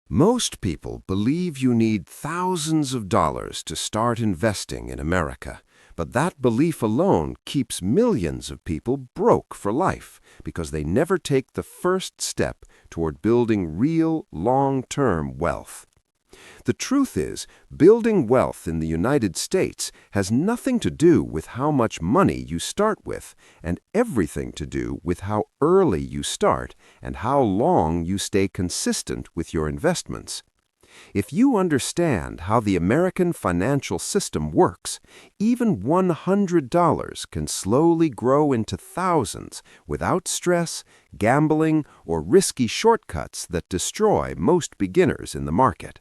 Most people believe you need thousands of dollars to start investing in America, but that belief alone keeps millions of people broke for life because they never take the first step toward building real, long-term wealth. The truth is, building wealth in the United States has nothing to do with how much money you start with, and everything to do with how early you start and how long you stay consistent with your investments. If you understand how the American financial system works, even $100 can slowly grow into thousands without stress, gambling, or risky shortcuts that destroy most beginners in the market.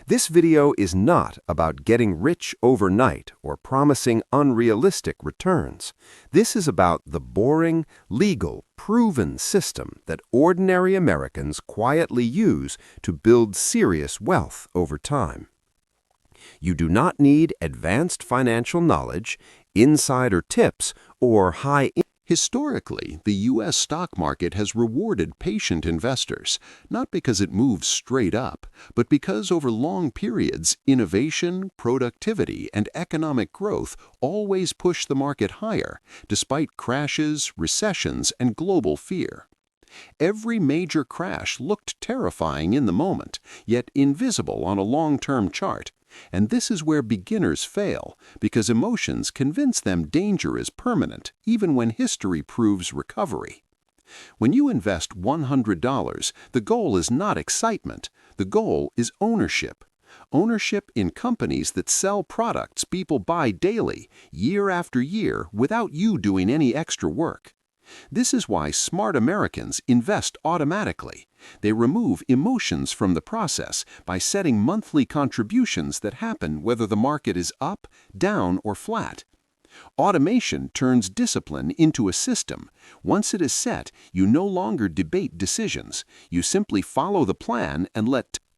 This video is not about getting rich overnight or promising unrealistic returns. This is about the boring, legal, proven system that ordinary Americans quietly use to build serious wealth over time. You do not need advanced financial knowledge, insider tips, or high Historically, the U.S. stock market has rewarded patient investors, not because it moves straight up, but because over long periods, innovation, productivity, and economic growth always push the market higher, despite crashes, recessions, and global fear. Every major crash looked terrifying in the moment, yet invisible on a long-term chart. And this is where beginners fail, because emotions convince them danger is permanent, even when history proves recovery. When you invest $100, the goal is not excitement. The goal is ownership. Ownership in companies that sell products people buy daily, year after year, without you doing any extra work. This is why smart Americans invest automatically. They remove emotions from the process by setting monthly contributions that happen whether the market is up, down, or flat. Automation turns discipline into a system. Once it is set, you no longer debate decisions. You simply follow the plan and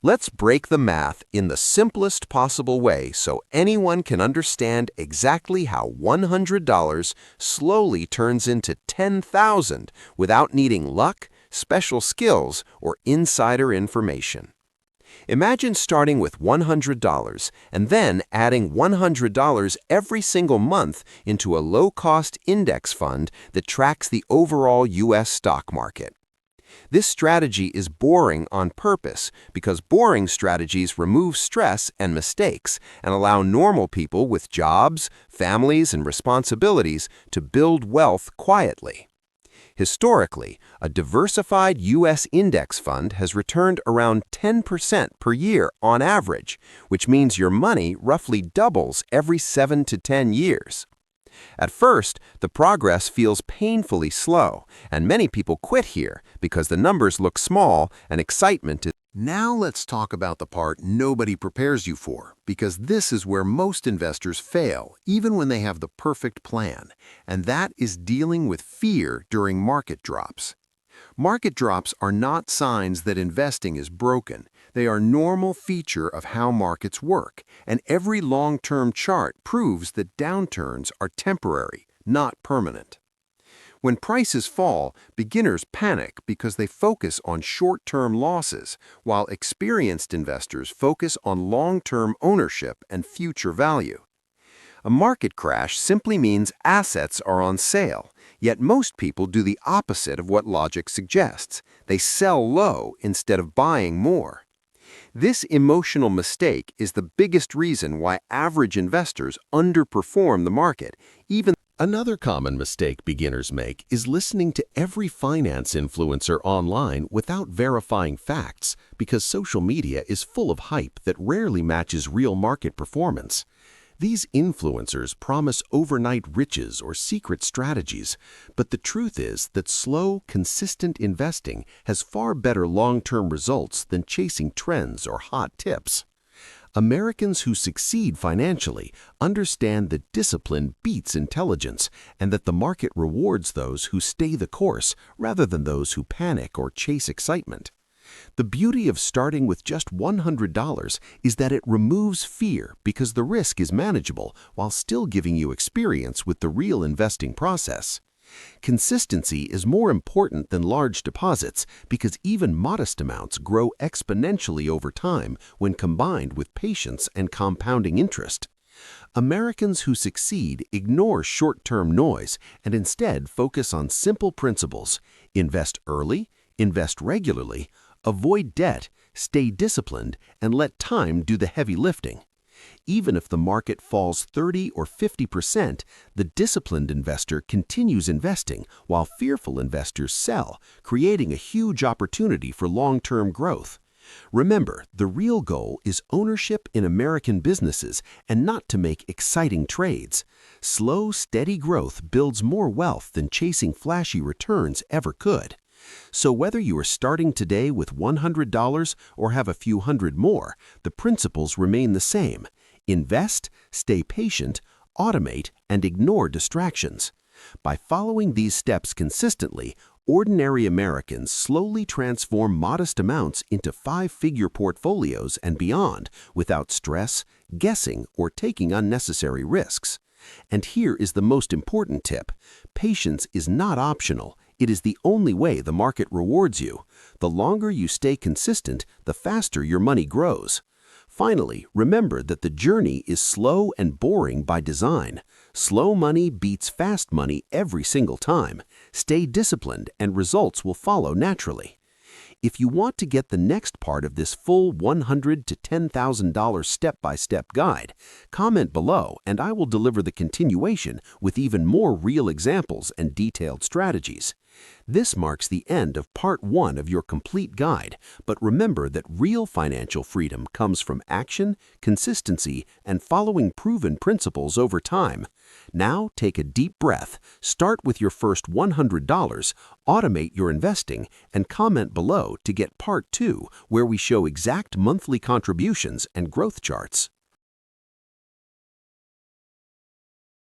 Let's break the math in the simplest possible way so anyone can understand exactly how $100 slowly turns into $10,000 without needing luck, special skills, or insider information. Imagine starting with $100 and then adding $100 every single month into a low-cost index fund that tracks the overall U.S. stock market. This strategy is boring on purpose because boring strategies remove stress and mistakes and allow normal people with jobs, families, and responsibilities to build wealth quietly. Historically, a diversified U.S. index fund has returned around 10% per year on average, which means your money roughly doubles every 7 to 10 years. At first, the progress feels painfully slow, and many people quit here because the numbers look small and excitement is. Now let's talk about the part nobody prepares you for, because this is where most investors fail, even when they have the perfect plan, and that is dealing with fear during market drops. Market drops are not signs that investing is broken. They are a normal feature of how markets work, and every long-term chart proves that downturns are temporary, not permanent. When prices fall, beginners panic because they focus on short-term losses, while experienced investors focus on long-term ownership and future value. A market crash simply means assets are on sale, yet most people do the opposite of what logic suggests. They sell low instead of buying more. This emotional mistake is the biggest reason why average investors underperform the market, even. Another common mistake beginners make is listening to every finance influencer online without verifying facts, because social media is full of hype that rarely matches real market performance. These influencers promise overnight riches or secret strategies, but the truth is that slow, consistent investing has far better long-term results than chasing trends or hot tips. Americans who succeed financially understand that discipline beats intelligence and that the market rewards those who stay the course rather than those who panic or chase excitement. The beauty of starting with just $100 is that it removes fear because the risk is manageable while still giving you experience with the real investing process. Consistency is more important than large deposits because even modest amounts grow exponentially over time when combined with patience and compounding interest. Americans who succeed ignore short-term noise and instead focus on simple principles: invest early, invest regularly, avoid debt, stay disciplined, and let time do the heavy lifting. Even if the market falls 30 or 50%, the disciplined investor continues investing while fearful investors sell, creating a huge opportunity for long-term growth. Remember, the real goal is ownership in American businesses and not to make exciting trades. Slow, steady growth builds more wealth than chasing flashy returns ever could. So whether you are starting today with $100 or have a few hundred more, the principles remain the same. Invest, stay patient, automate, and ignore distractions. By following these steps consistently, ordinary Americans slowly transform modest amounts into five-figure portfolios and beyond without stress, guessing, or taking unnecessary risks. And here is the most important tip: patience is not optional. It is the only way the market rewards you. The longer you stay consistent, the faster your money grows. Finally, remember that the journey is slow and boring by design. Slow money beats fast money every single time. Stay disciplined and results will follow naturally. If you want to get the next part of this full $100 to $10,000 step-by-step guide, comment below and I will deliver the continuation with even more real examples and detailed strategies. This marks the end of part 1 of your complete guide, but remember that real financial freedom comes from action, consistency, and following proven principles over time. Now take a deep breath, start with your first $100, automate your investing, and comment below to get part 2, where we show exact monthly contributions and growth charts.